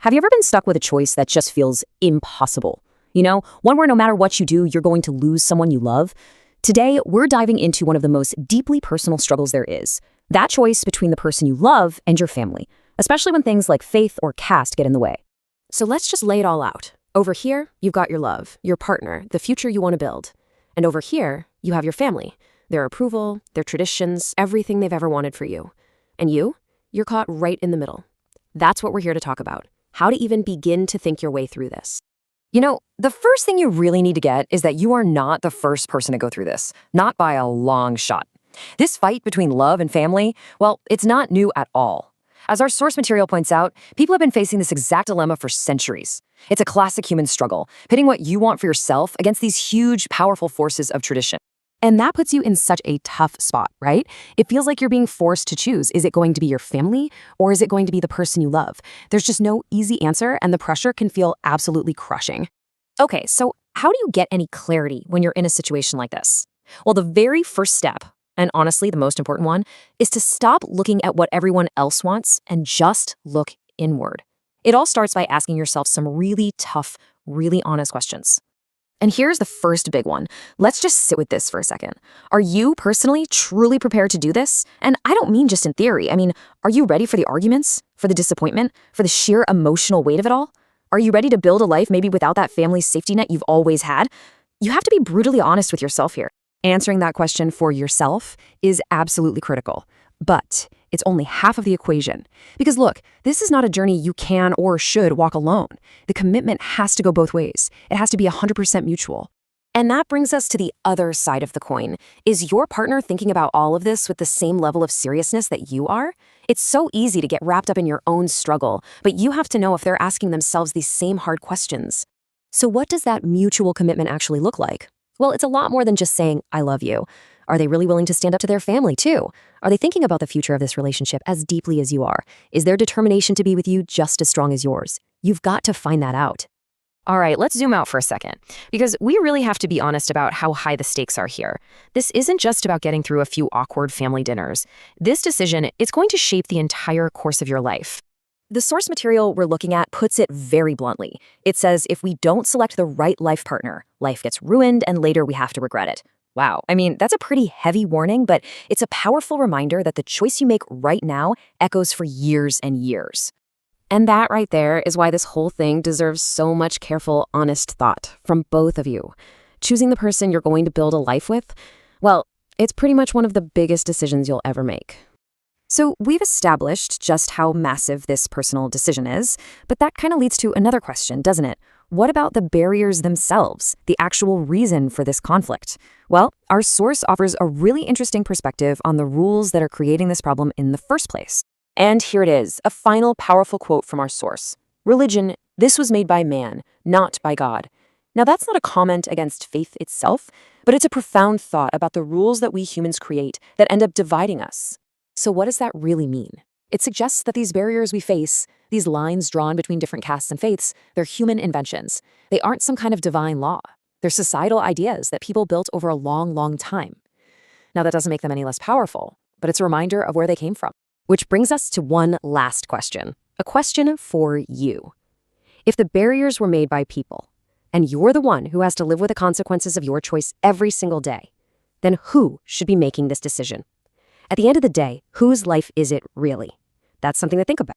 Have you ever been stuck with a choice that just feels impossible? One where no matter what you do, you're going to lose someone you love? Today, we're diving into one of the most deeply personal struggles there is. That choice between the person you love and your family, especially when things like faith or caste get in the way. So let's just lay it all out. Over here, you've got your love, your partner, the future you want to build. And over here, you have your family, their approval, their traditions, everything they've ever wanted for you. And you're caught right in the middle. That's what we're here to talk about. How to even begin to think your way through this. The first thing you really need to get is that you are not the first person to go through this, not by a long shot. This fight between love and family, well, it's not new at all. As our source material points out, people have been facing this exact dilemma for centuries. It's a classic human struggle, pitting what you want for yourself against these huge, powerful forces of tradition. And that puts you in such a tough spot, right? It feels like you're being forced to choose. Is it going to be your family, or is it going to be the person you love? There's just no easy answer, and the pressure can feel absolutely crushing. Okay, so how do you get any clarity when you're in a situation like this? Well, the very first step, and honestly the most important one, is to stop looking at what everyone else wants and just look inward. It all starts by asking yourself some really tough, really honest questions. And here's the first big one. Let's just sit with this for a second. Are you personally truly prepared to do this? And I don't mean just in theory. I mean, are you ready for the arguments, for the disappointment, for the sheer emotional weight of it all? Are you ready to build a life maybe without that family safety net you've always had? You have to be brutally honest with yourself here. Answering that question for yourself is absolutely critical. But it's only half of the equation. Because look, this is not a journey you can or should walk alone. The commitment has to go both ways. It has to be 100% mutual. And that brings us to the other side of the coin. Is your partner thinking about all of this with the same level of seriousness that you are? It's so easy to get wrapped up in your own struggle, but you have to know if they're asking themselves these same hard questions. So what does that mutual commitment actually look like? Well, it's a lot more than just saying, I love you. Are they really willing to stand up to their family, too? Are they thinking about the future of this relationship as deeply as you are? Is their determination to be with you just as strong as yours? You've got to find that out. All right, let's zoom out for a second, because we really have to be honest about how high the stakes are here. This isn't just about getting through a few awkward family dinners. This decision, it's going to shape the entire course of your life. The source material we're looking at puts it very bluntly. It says if we don't select the right life partner, life gets ruined and later we have to regret it. Wow, I mean, that's a pretty heavy warning, but it's a powerful reminder that the choice you make right now echoes for years and years. And that right there is why this whole thing deserves so much careful, honest thought from both of you. Choosing the person you're going to build a life with, well, it's pretty much one of the biggest decisions you'll ever make. So we've established just how massive this personal decision is, but that kind of leads to another question, doesn't it? What about the barriers themselves, the actual reason for this conflict? Well, our source offers a really interesting perspective on the rules that are creating this problem in the first place. And here it is, a final powerful quote from our source. Religion, this was made by man, not by God. Now that's not a comment against faith itself, but it's a profound thought about the rules that we humans create that end up dividing us. So what does that really mean? It suggests that these barriers we face, these lines drawn between different castes and faiths, they're human inventions. They aren't some kind of divine law. They're societal ideas that people built over a long, long time. Now that doesn't make them any less powerful, but it's a reminder of where they came from. Which brings us to one last question, a question for you. If the barriers were made by people, and you're the one who has to live with the consequences of your choice every single day, then who should be making this decision? At the end of the day, whose life is it really? That's something to think about.